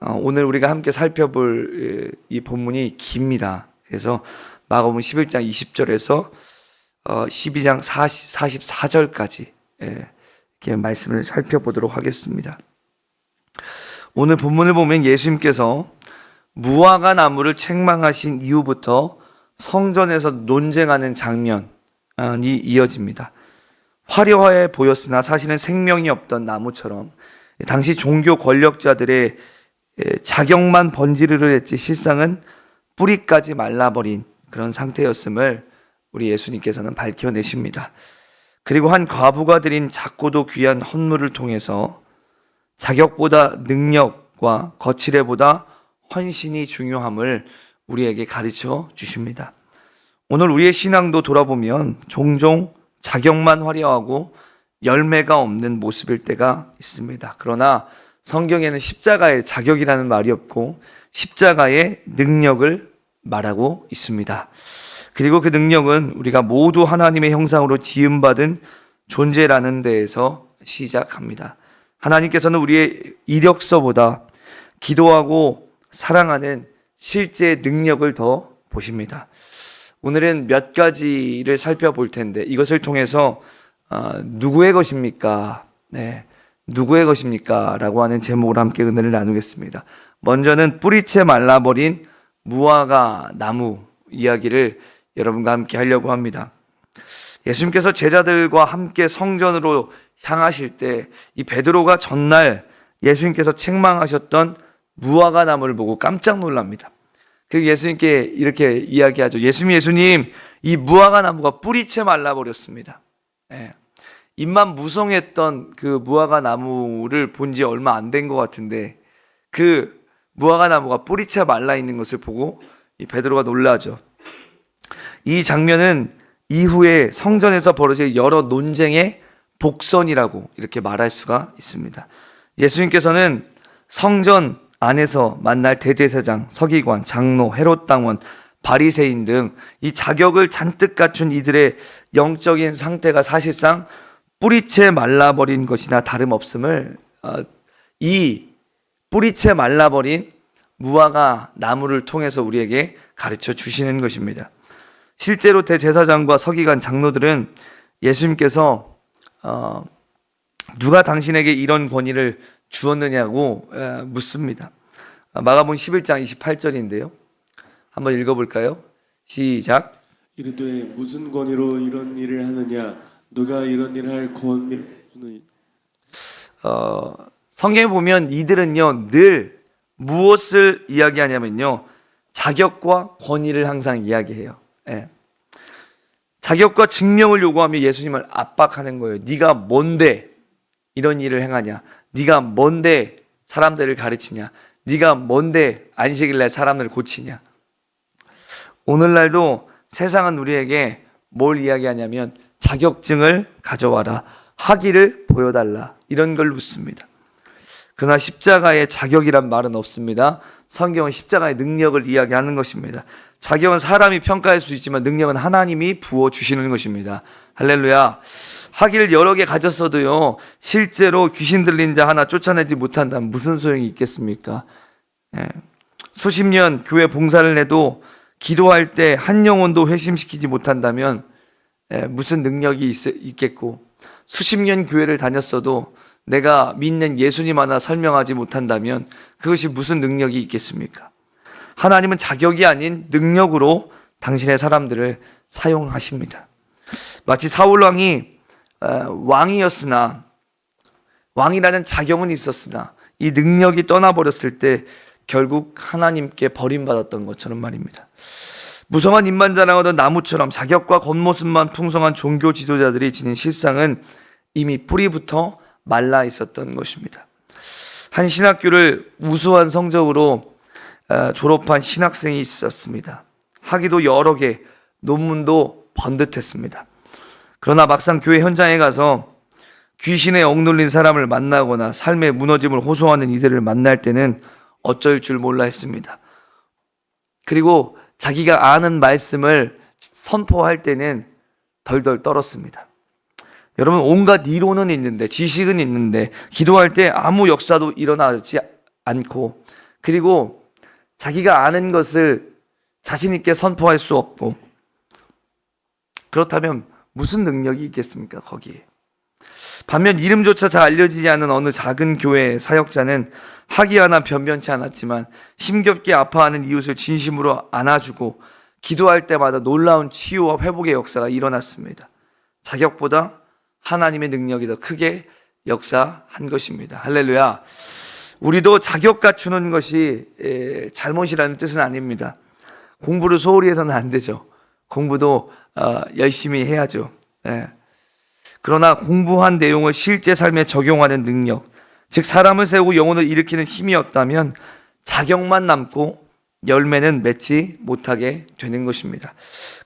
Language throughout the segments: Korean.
오늘 우리가 함께 살펴볼 이 본문이 깁니다. 그래서 마가복음 11장 20절에서 12장 44절까지 이렇게 말씀을 살펴보도록 하겠습니다. 오늘 본문을 보면 예수님께서 무화과 나무를 책망하신 이후부터 성전에서 논쟁하는 장면이 이어집니다. 화려해 보였으나 사실은 생명이 없던 나무처럼 당시 종교 권력자들의 자격만 번지르르 했지 실상은 뿌리까지 말라버린 그런 상태였음을 우리 예수님께서는 밝혀내십니다. 그리고 한 과부가 드린 작고도 귀한 헌물을 통해서 자격보다 능력과 거칠애보다 헌신이 중요함을 우리에게 가르쳐 주십니다. 오늘 우리의 신앙도 돌아보면 종종 자격만 화려하고 열매가 없는 모습일 때가 있습니다. 그러나 성경에는 십자가의 자격이라는 말이 없고 십자가의 능력을 말하고 있습니다. 그리고 그 능력은 우리가 모두 하나님의 형상으로 지음받은 존재라는 데에서 시작합니다. 하나님께서는 우리의 이력서보다 기도하고 사랑하는 실제 능력을 더 보십니다. 오늘은 몇 가지를 살펴볼 텐데 이것을 통해서 누구의 것입니까? 누구의 것입니까? 라고 하는 제목으로 함께 은혜를 나누겠습니다. 먼저는 뿌리채 말라버린 무화과 나무 이야기를 여러분과 함께 하려고 합니다. 예수님께서 제자들과 함께 성전으로 향하실 때 이 베드로가 전날 예수님께서 책망하셨던 무화과 나무를 보고 깜짝 놀랍니다. 그 예수님께 이렇게 이야기하죠. 예수님, 이 무화과 나무가 뿌리채 말라버렸습니다. 입만 무성했던 그 무화과 나무를 본 지 얼마 안 된 것 같은데 그 무화과 나무가 뿌리채 말라 있는 것을 보고 이 베드로가 놀라죠. 이 장면은 이후에 성전에서 벌어질 여러 논쟁의 복선이라고 이렇게 말할 수가 있습니다. 예수님께서는 성전 안에서 만날 대제사장, 서기관, 장로, 헤롯 당원, 바리새인 등 이 자격을 잔뜩 갖춘 이들의 영적인 상태가 사실상 뿌리채 말라버린 것이나 다름없음을 이 뿌리채 말라버린 무화과 나무를 통해서 우리에게 가르쳐 주시는 것입니다. 실제로 대제사장과 서기관, 장로들은 예수님께서 누가 당신에게 이런 권위를 주었느냐고 묻습니다. 마가복음 11장 28절인데요. 한번 읽어볼까요? 시작. 이르되 무슨 권위로 이런 일을 하느냐? 누가 이런 일을 할 권위를 주느냐? 성경에 보면 이들은요 늘 무엇을 이야기하냐면요 자격과 권위를 항상 이야기해요. 자격과 증명을 요구하며 예수님을 압박하는 거예요. 네가 뭔데 이런 일을 행하냐? 네가 뭔데 사람들을 가르치냐? 네가 뭔데 안식일날 사람들을 고치냐? 오늘날도 세상은 우리에게 뭘 이야기하냐면 자격증을 가져와라, 학위를 보여달라 이런 걸 묻습니다. 그러나 십자가의 자격이란 말은 없습니다. 성경은 십자가의 능력을 이야기하는 것입니다. 자격은 사람이 평가할 수 있지만 능력은 하나님이 부어주시는 것입니다. 할렐루야. 학위를 여러 개 가졌어도요 실제로 귀신 들린 자 하나 쫓아내지 못한다면 무슨 소용이 있겠습니까? 수십 년 교회 봉사를 해도 기도할 때 한 영혼도 회심시키지 못한다면 무슨 능력이 있겠고, 수십 년 교회를 다녔어도 내가 믿는 예수님 하나 설명하지 못한다면 그것이 무슨 능력이 있겠습니까? 하나님은 자격이 아닌 능력으로 당신의 사람들을 사용하십니다. 마치 사울 왕이 왕이었으나, 왕이라는 자격은 있었으나 이 능력이 떠나버렸을 때 결국 하나님께 버림받았던 것처럼 말입니다. 무성한 입만 자랑하던 나무처럼 자격과 겉모습만 풍성한 종교 지도자들이 지닌 실상은 이미 뿌리부터 말라 있었던 것입니다. 한 신학교를 우수한 성적으로 졸업한 신학생이 있었습니다. 학위도 여러 개, 논문도 번듯했습니다. 그러나 막상 교회 현장에 가서 귀신에 억눌린 사람을 만나거나 삶의 무너짐을 호소하는 이들을 만날 때는 어쩔 줄 몰라 했습니다. 그리고 자기가 아는 말씀을 선포할 때는 덜덜 떨었습니다. 여러분, 온갖 이론은 있는데, 지식은 있는데 기도할 때 아무 역사도 일어나지 않고 그리고 자기가 아는 것을 자신 있게 선포할 수 없고, 그렇다면 무슨 능력이 있겠습니까, 거기에. 반면 이름조차 잘 알려지지 않은 어느 작은 교회의 사역자는 학이 하나 변변치 않았지만 힘겹게 아파하는 이웃을 진심으로 안아주고 기도할 때마다 놀라운 치유와 회복의 역사가 일어났습니다. 자격보다 하나님의 능력이 더 크게 역사한 것입니다. 할렐루야. 우리도 자격 갖추는 것이 잘못이라는 뜻은 아닙니다. 공부를 소홀히 해서는 안 되죠. 공부도 열심히 해야죠. 그러나 공부한 내용을 실제 삶에 적용하는 능력, 즉 사람을 세우고 영혼을 일으키는 힘이 없다면 자격만 남고 열매는 맺지 못하게 되는 것입니다.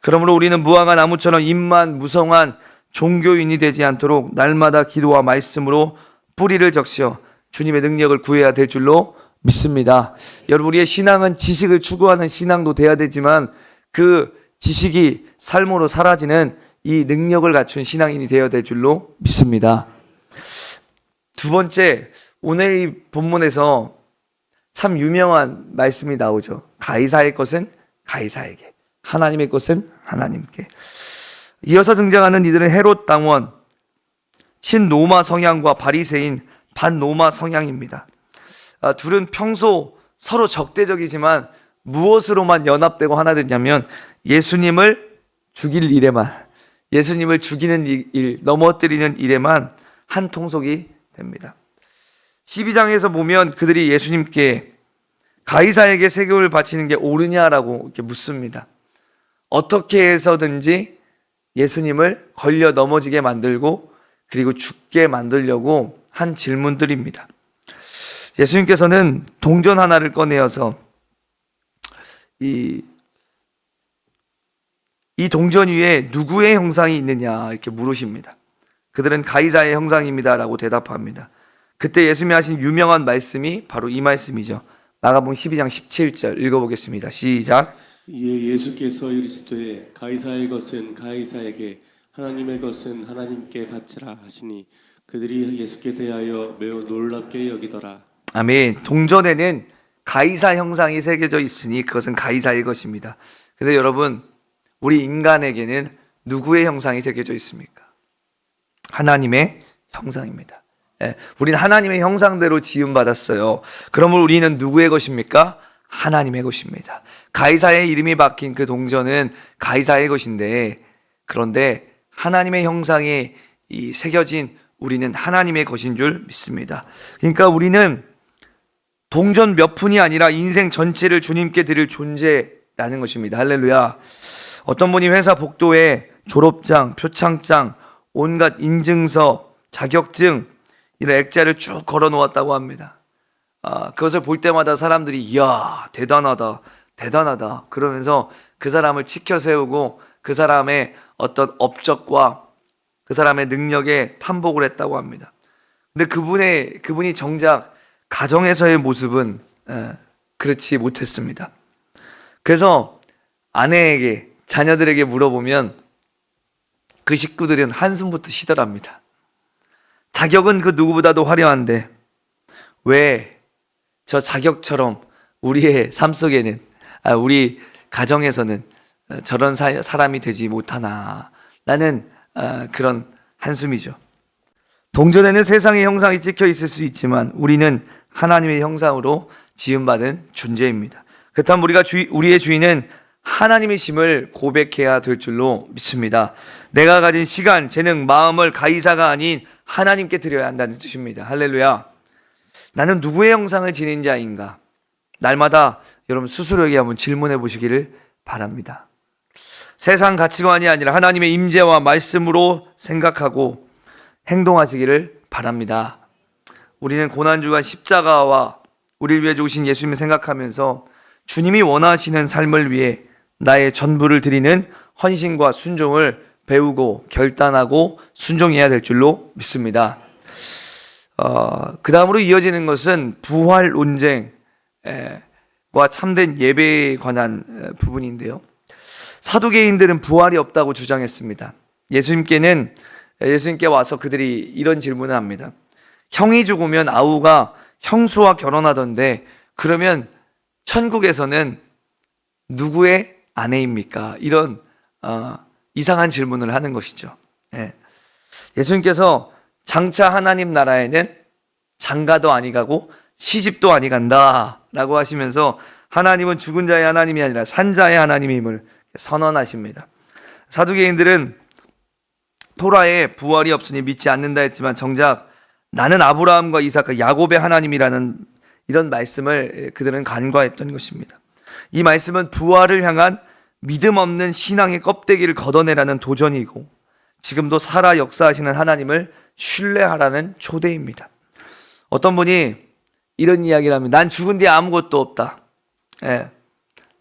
그러므로 우리는 무화과 나무처럼 입만 무성한 종교인이 되지 않도록 날마다 기도와 말씀으로 뿌리를 적셔 주님의 능력을 구해야 될 줄로 믿습니다. 여러분, 우리의 신앙은 지식을 추구하는 신앙도 돼야 되지만 그 지식이 삶으로 사라지는 이 능력을 갖춘 신앙인이 되어야 될 줄로 믿습니다. 두 번째, 오늘 이 본문에서 참 유명한 말씀이 나오죠. 가이사의 것은 가이사에게, 하나님의 것은 하나님께. 이어서 등장하는 이들은 헤롯 당원, 친로마 성향과 바리새인 반로마 성향입니다. 둘은 평소 서로 적대적이지만 무엇으로만 연합되고 하나 됐냐면 예수님을 죽일 일에만, 예수님을 죽이는 일, 넘어뜨리는 일에만 한 통속이 됩니다. 12장에서 보면 그들이 예수님께 가이사에게 세금을 바치는 게 옳으냐라고 이렇게 묻습니다. 어떻게 해서든지 예수님을 걸려 넘어지게 만들고 그리고 죽게 만들려고 한 질문들입니다. 예수님께서는 동전 하나를 꺼내어서 이 동전 위에 누구의 형상이 있느냐 이렇게 물으십니다. 그들은 가이사의 형상입니다라고 대답합니다. 그때 예수님이 하신 유명한 말씀이 바로 이 말씀이죠. 마가복음 12장 17절 읽어보겠습니다. 시작. 이에 예수께서 이르시되 가이사의 것은 가이사에게, 하나님의 것은 하나님께 바치라 하시니 그들이 예수께 대하여 매우 놀랍게 여기더라. 아멘. 동전에는 가이사 형상이 새겨져 있으니 그것은 가이사의 것입니다. 근데 여러분, 우리 인간에게는 누구의 형상이 새겨져 있습니까? 하나님의 형상입니다. 우리는 하나님의 형상대로 지음받았어요. 그러면 우리는 누구의 것입니까? 하나님의 것입니다. 가이사의 이름이 박힌 그 동전은 가이사의 것인데, 그런데 하나님의 형상이 새겨진 우리는 하나님의 것인 줄 믿습니다. 그러니까 우리는 동전 몇 푼이 아니라 인생 전체를 주님께 드릴 존재라는 것입니다. 할렐루야. 어떤 분이 회사 복도에 졸업장, 표창장, 온갖 인증서, 자격증 이런 액자를 쭉 걸어 놓았다고 합니다. 그것을 볼 때마다 사람들이 이야 대단하다 대단하다 그러면서 그 사람을 치켜 세우고 그 사람의 어떤 업적과 그 사람의 능력에 탐복을 했다고 합니다. 근데 그분이 정작 가정에서의 모습은 그렇지 못했습니다. 그래서 아내에게, 자녀들에게 물어보면 그 식구들은 한숨부터 쉬더랍니다. 자격은 그 누구보다도 화려한데 왜 저 자격처럼 우리의 삶 속에는, 우리 가정에서는 저런 사람이 되지 못하나 라는 그런 한숨이죠. 동전에는 세상의 형상이 찍혀 있을 수 있지만 우리는 하나님의 형상으로 지음받은 존재입니다. 그렇다면 우리의 주인은 하나님이심을 고백해야 될 줄로 믿습니다. 내가 가진 시간, 재능, 마음을 가이사가 아닌 하나님께 드려야 한다는 뜻입니다. 할렐루야. 나는 누구의 형상을 지닌 자인가? 날마다 여러분 스스로에게 한번 질문해 보시기를 바랍니다. 세상 가치관이 아니라 하나님의 임재와 말씀으로 생각하고 행동하시기를 바랍니다. 우리는 고난주간 십자가와 우리를 위해 죽으신 예수님을 생각하면서 주님이 원하시는 삶을 위해 나의 전부를 드리는 헌신과 순종을 배우고 결단하고 순종해야 될 줄로 믿습니다. 그 다음으로 이어지는 것은 부활 논쟁과 참된 예배에 관한 부분인데요. 사두개인들은 부활이 없다고 주장했습니다. 예수님께 와서 그들이 이런 질문을 합니다. 형이 죽으면 아우가 형수와 결혼하던데 그러면 천국에서는 누구의 아내입니까? 이런 이상한 질문을 하는 것이죠. 예. 예수님께서 장차 하나님 나라에는 장가도 아니 가고 시집도 아니 간다 라고 하시면서 하나님은 죽은 자의 하나님이 아니라 산 자의 하나님임을 선언하십니다. 사두개인들은 토라에 부활이 없으니 믿지 않는다 했지만 정작 나는 아브라함과 이삭과 야곱의 하나님이라는 이런 말씀을 그들은 간과했던 것입니다. 이 말씀은 부활을 향한 믿음 없는 신앙의 껍데기를 걷어내라는 도전이고 지금도 살아 역사하시는 하나님을 신뢰하라는 초대입니다. 어떤 분이 이런 이야기를 합니다. 난 죽은 뒤에 아무것도 없다. 예,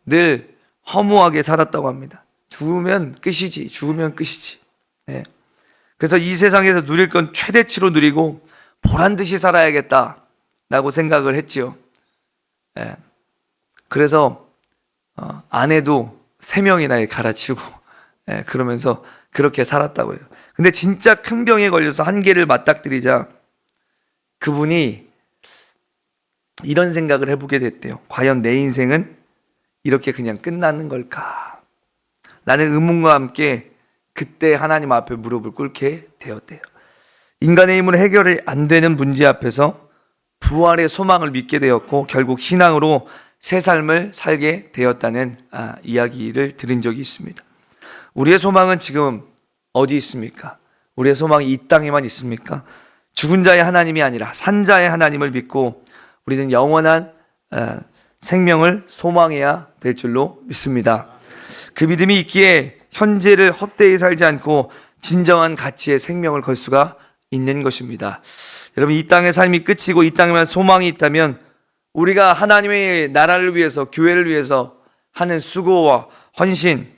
늘 허무하게 살았다고 합니다. 죽으면 끝이지. 죽으면 끝이지. 예. 그래서 이 세상에서 누릴 건 최대치로 누리고 보란듯이 살아야겠다라고 생각을 했지요. 예. 그래서 아내도 3명이나 갈아치우고 그러면서 그렇게 살았다고 해요. 근데 진짜 큰 병에 걸려서 한계를 맞닥뜨리자 그분이 이런 생각을 해보게 됐대요. 과연 내 인생은 이렇게 그냥 끝나는 걸까? 라는 의문과 함께 그때 하나님 앞에 무릎을 꿇게 되었대요. 인간의 힘으로 해결이 안 되는 문제 앞에서 부활의 소망을 믿게 되었고 결국 신앙으로 새 삶을 살게 되었다는 이야기를 들은 적이 있습니다. 우리의 소망은 지금 어디 있습니까? 우리의 소망이 이 땅에만 있습니까? 죽은 자의 하나님이 아니라 산 자의 하나님을 믿고 우리는 영원한 생명을 소망해야 될 줄로 믿습니다. 그 믿음이 있기에 현재를 헛되이 살지 않고 진정한 가치의 생명을 걸 수가 있는 것입니다. 여러분, 이 땅의 삶이 끝이고 이 땅에만 소망이 있다면 우리가 하나님의 나라를 위해서, 교회를 위해서 하는 수고와 헌신,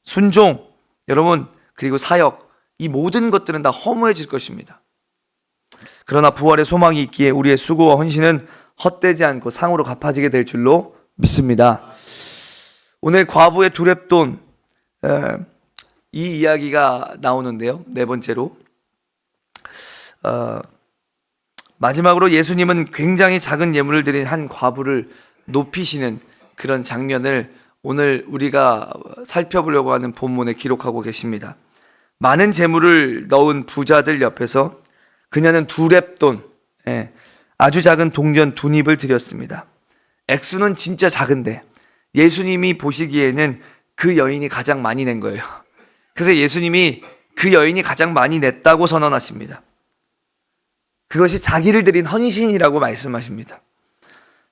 순종, 여러분, 그리고 사역, 이 모든 것들은 다 허무해질 것입니다. 그러나 부활의 소망이 있기에 우리의 수고와 헌신은 헛되지 않고 상으로 갚아지게 될 줄로 믿습니다. 오늘 과부의 두렙돈, 이 이야기가 나오는데요. 4번째로 마지막으로 예수님은 굉장히 작은 예물을 드린 한 과부를 높이시는 그런 장면을 오늘 우리가 살펴보려고 하는 본문에 기록하고 계십니다. 많은 재물을 넣은 부자들 옆에서 그녀는 두렙돈, 아주 작은 동전 2닙을 드렸습니다. 액수는 진짜 작은데 예수님이 보시기에는 그 여인이 가장 많이 낸 거예요. 그래서 예수님이 그 여인이 가장 많이 냈다고 선언하십니다. 그것이 자기를 드린 헌신이라고 말씀하십니다.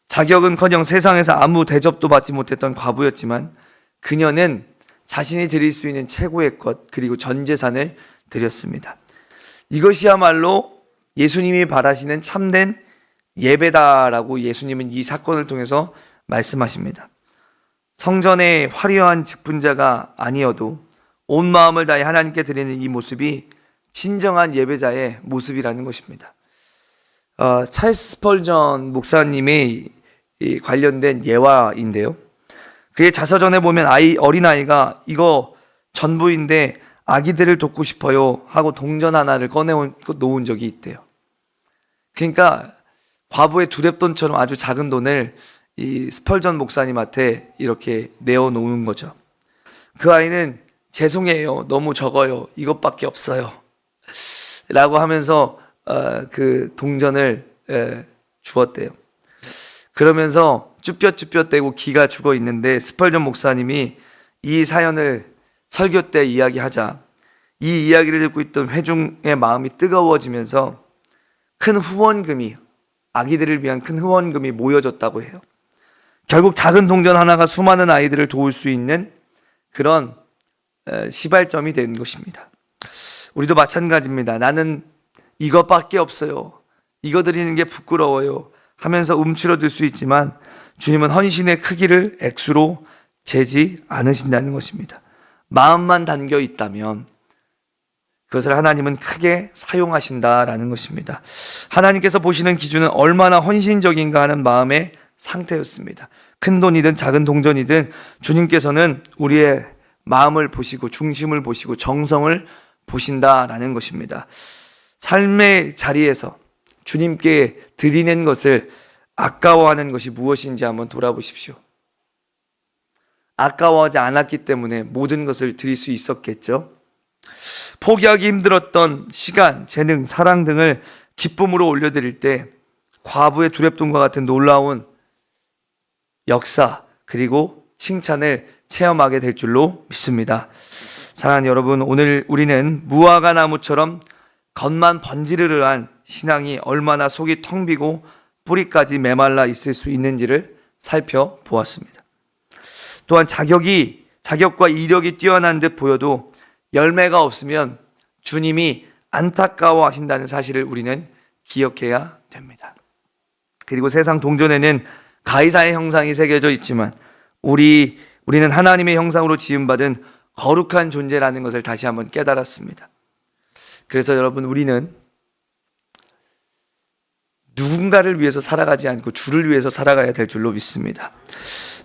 자격은커녕 세상에서 아무 대접도 받지 못했던 과부였지만 그녀는 자신이 드릴 수 있는 최고의 것 그리고 전 재산을 드렸습니다. 이것이야말로 예수님이 바라시는 참된 예배다라고 예수님은 이 사건을 통해서 말씀하십니다. 성전의 화려한 직분자가 아니어도 온 마음을 다해 하나님께 드리는 이 모습이 진정한 예배자의 모습이라는 것입니다. 찰스 스펄전 목사님의 관련된 예화인데요. 그의 자서전에 보면 어린아이가 이거 전부인데 아기들을 돕고 싶어요 하고 동전 하나를 놓은 적이 있대요. 그러니까 과부의 두렙돈처럼 아주 작은 돈을 이 스펄전 목사님한테 이렇게 내어놓는 거죠. 그 아이는 죄송해요, 너무 적어요, 이것밖에 없어요 라고 하면서 그 동전을 주었대요. 그러면서 쭈뼛쭈뼛대고 기가 죽어 있는데 스펄전 목사님이 이 사연을 설교 때 이야기하자 이 이야기를 듣고 있던 회중의 마음이 뜨거워지면서 큰 후원금이, 아기들을 위한 큰 후원금이 모여졌다고 해요. 결국 작은 동전 하나가 수많은 아이들을 도울 수 있는 그런 시발점이 된 것입니다. 우리도 마찬가지입니다. 나는 이것밖에 없어요, 이거 드리는 게 부끄러워요 하면서 움츠러들 수 있지만 주님은 헌신의 크기를 액수로 재지 않으신다는 것입니다. 마음만 담겨 있다면 그것을 하나님은 크게 사용하신다라는 것입니다. 하나님께서 보시는 기준은 얼마나 헌신적인가 하는 마음의 상태였습니다. 큰 돈이든 작은 동전이든 주님께서는 우리의 마음을 보시고 중심을 보시고 정성을 보신다라는 것입니다. 삶의 자리에서 주님께 드리는 것을 아까워하는 것이 무엇인지 한번 돌아보십시오. 아까워하지 않았기 때문에 모든 것을 드릴 수 있었겠죠. 포기하기 힘들었던 시간, 재능, 사랑 등을 기쁨으로 올려드릴 때 과부의 두렙돈과 같은 놀라운 역사 그리고 칭찬을 체험하게 될 줄로 믿습니다. 사랑하는 여러분, 오늘 우리는 무화과 나무처럼 겉만 번지르르한 신앙이 얼마나 속이 텅 비고 뿌리까지 메말라 있을 수 있는지를 살펴보았습니다. 또한 자격과 이력이 뛰어난 듯 보여도 열매가 없으면 주님이 안타까워 하신다는 사실을 우리는 기억해야 됩니다. 그리고 세상 동전에는 가이사의 형상이 새겨져 있지만 우리는 하나님의 형상으로 지음받은 거룩한 존재라는 것을 다시 한번 깨달았습니다. 그래서 여러분, 우리는 누군가를 위해서 살아가지 않고 주를 위해서 살아가야 될 줄로 믿습니다.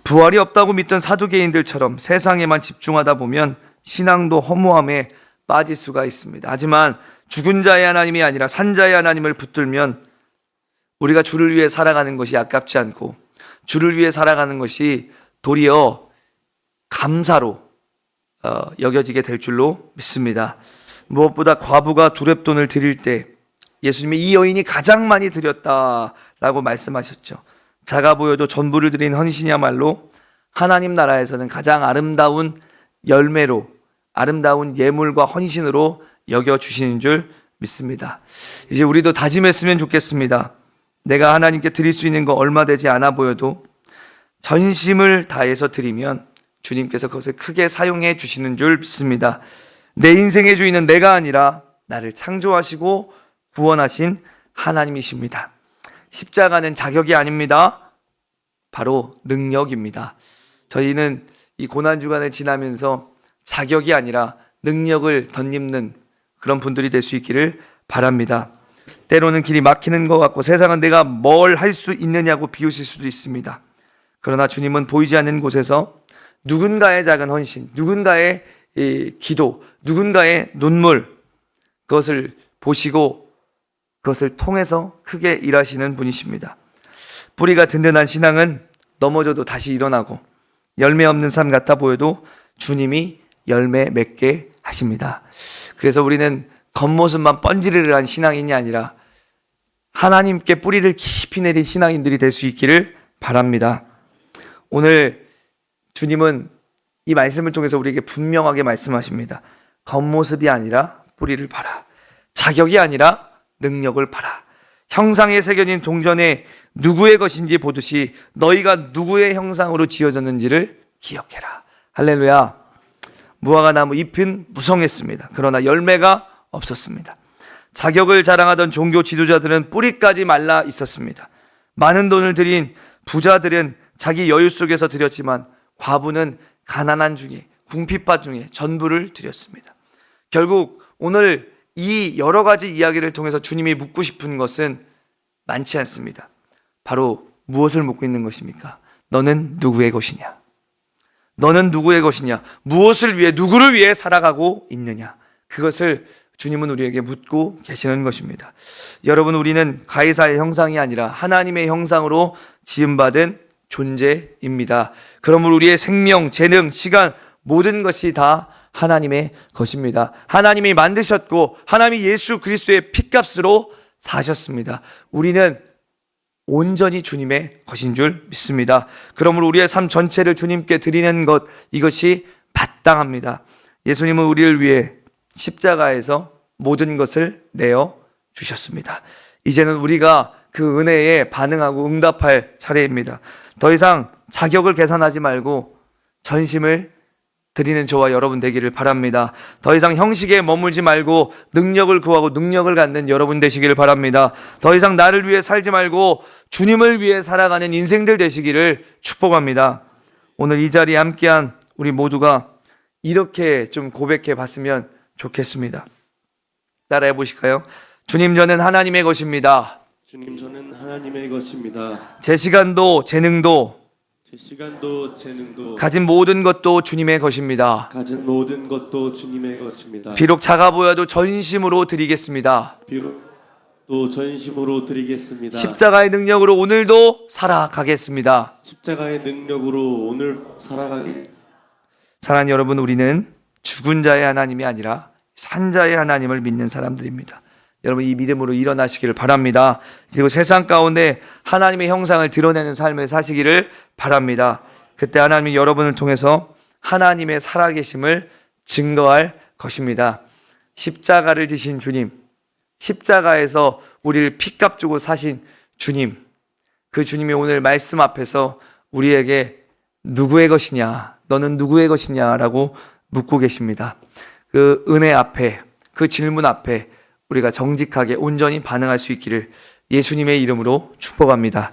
부활이 없다고 믿던 사두개인들처럼 세상에만 집중하다 보면 신앙도 허무함에 빠질 수가 있습니다. 하지만 죽은 자의 하나님이 아니라 산 자의 하나님을 붙들면 우리가 주를 위해 살아가는 것이 아깝지 않고 주를 위해 살아가는 것이 도리어 감사로 여겨지게 될 줄로 믿습니다. 무엇보다 과부가 두렙돈을 드릴 때 예수님이 이 여인이 가장 많이 드렸다라고 말씀하셨죠. 작아 보여도 전부를 드린 헌신이야말로 하나님 나라에서는 가장 아름다운 열매로, 아름다운 예물과 헌신으로 여겨주시는 줄 믿습니다. 이제 우리도 다짐했으면 좋겠습니다. 내가 하나님께 드릴 수 있는 거 얼마 되지 않아 보여도 전심을 다해서 드리면 주님께서 그것을 크게 사용해 주시는 줄 믿습니다. 내 인생의 주인은 내가 아니라 나를 창조하시고 구원하신 하나님이십니다. 십자가는 자격이 아닙니다. 바로 능력입니다. 저희는 이 고난주간을 지나면서 자격이 아니라 능력을 덧입는 그런 분들이 될 수 있기를 바랍니다. 때로는 길이 막히는 것 같고 세상은 내가 뭘 할 수 있느냐고 비웃을 수도 있습니다. 그러나 주님은 보이지 않는 곳에서 누군가의 작은 헌신, 누군가의 기도, 누군가의 눈물, 그것을 보시고 그것을 통해서 크게 일하시는 분이십니다. 뿌리가 든든한 신앙은 넘어져도 다시 일어나고 열매 없는 삶 같아 보여도 주님이 열매 맺게 하십니다. 그래서 우리는 겉모습만 번지르르한 신앙인이 아니라 하나님께 뿌리를 깊이 내린 신앙인들이 될 수 있기를 바랍니다. 오늘 주님은 이 말씀을 통해서 우리에게 분명하게 말씀하십니다. 겉모습이 아니라 뿌리를 봐라. 자격이 아니라 능력을 봐라. 형상에 새겨진 동전에 누구의 것인지 보듯이 너희가 누구의 형상으로 지어졌는지를 기억해라. 할렐루야. 무화과 나무 잎은 무성했습니다. 그러나 열매가 없었습니다. 자격을 자랑하던 종교 지도자들은 뿌리까지 말라 있었습니다. 많은 돈을 들인 부자들은 자기 여유 속에서 드렸지만 과부는 가난한 중에, 궁핍파 중에 전부를 드렸습니다. 결국 오늘 이 여러 가지 이야기를 통해서 주님이 묻고 싶은 것은 많지 않습니다. 바로 무엇을 묻고 있는 것입니까? 너는 누구의 것이냐? 너는 누구의 것이냐? 무엇을 위해, 누구를 위해 살아가고 있느냐? 그것을 주님은 우리에게 묻고 계시는 것입니다. 여러분, 우리는 가이사의 형상이 아니라 하나님의 형상으로 지음받은 존재입니다. 그러므로 우리의 생명, 재능, 시간, 모든 것이 다 하나님의 것입니다. 하나님이 만드셨고 하나님이 예수 그리스도의 핏값으로 사셨습니다. 우리는 온전히 주님의 것인 줄 믿습니다. 그러므로 우리의 삶 전체를 주님께 드리는 것, 이것이 마땅합니다. 예수님은 우리를 위해 십자가에서 모든 것을 내어 주셨습니다. 이제는 우리가 그 은혜에 반응하고 응답할 차례입니다. 더 이상 자격을 계산하지 말고 전심을 드리는 저와 여러분 되기를 바랍니다. 더 이상 형식에 머물지 말고 능력을 구하고 능력을 갖는 여러분 되시기를 바랍니다. 더 이상 나를 위해 살지 말고 주님을 위해 살아가는 인생들 되시기를 축복합니다. 오늘 이 자리에 함께한 우리 모두가 이렇게 좀 고백해 봤으면 좋겠습니다. 따라해 보실까요? 주님, 저는 하나님의 것입니다. 주님, 저는 하나님의 것입니다. 제 시간도 재능도 제 시간도 재능도 가진 모든 것도 주님의 것입니다. 가진 모든 것도 주님의 것입니다. 비록 작아 보여도 전심으로 드리겠습니다. 비록 또 전심으로 드리겠습니다. 십자가의 능력으로 오늘도 살아가겠습니다. 십자가의 능력으로 오늘 살아가기. 사랑하는 여러분, 우리는 죽은 자의 하나님이 아니라 산자의 하나님을 믿는 사람들입니다. 여러분, 이 믿음으로 일어나시기를 바랍니다. 그리고 세상 가운데 하나님의 형상을 드러내는 삶을 사시기를 바랍니다. 그때 하나님이 여러분을 통해서 하나님의 살아계심을 증거할 것입니다. 십자가를 지신 주님, 십자가에서 우리를 피값 주고 사신 주님, 그 주님이 오늘 말씀 앞에서 우리에게 누구의 것이냐, 너는 누구의 것이냐라고 묻고 계십니다. 그 은혜 앞에, 그 질문 앞에 우리가 정직하게 온전히 반응할 수 있기를 예수님의 이름으로 축복합니다.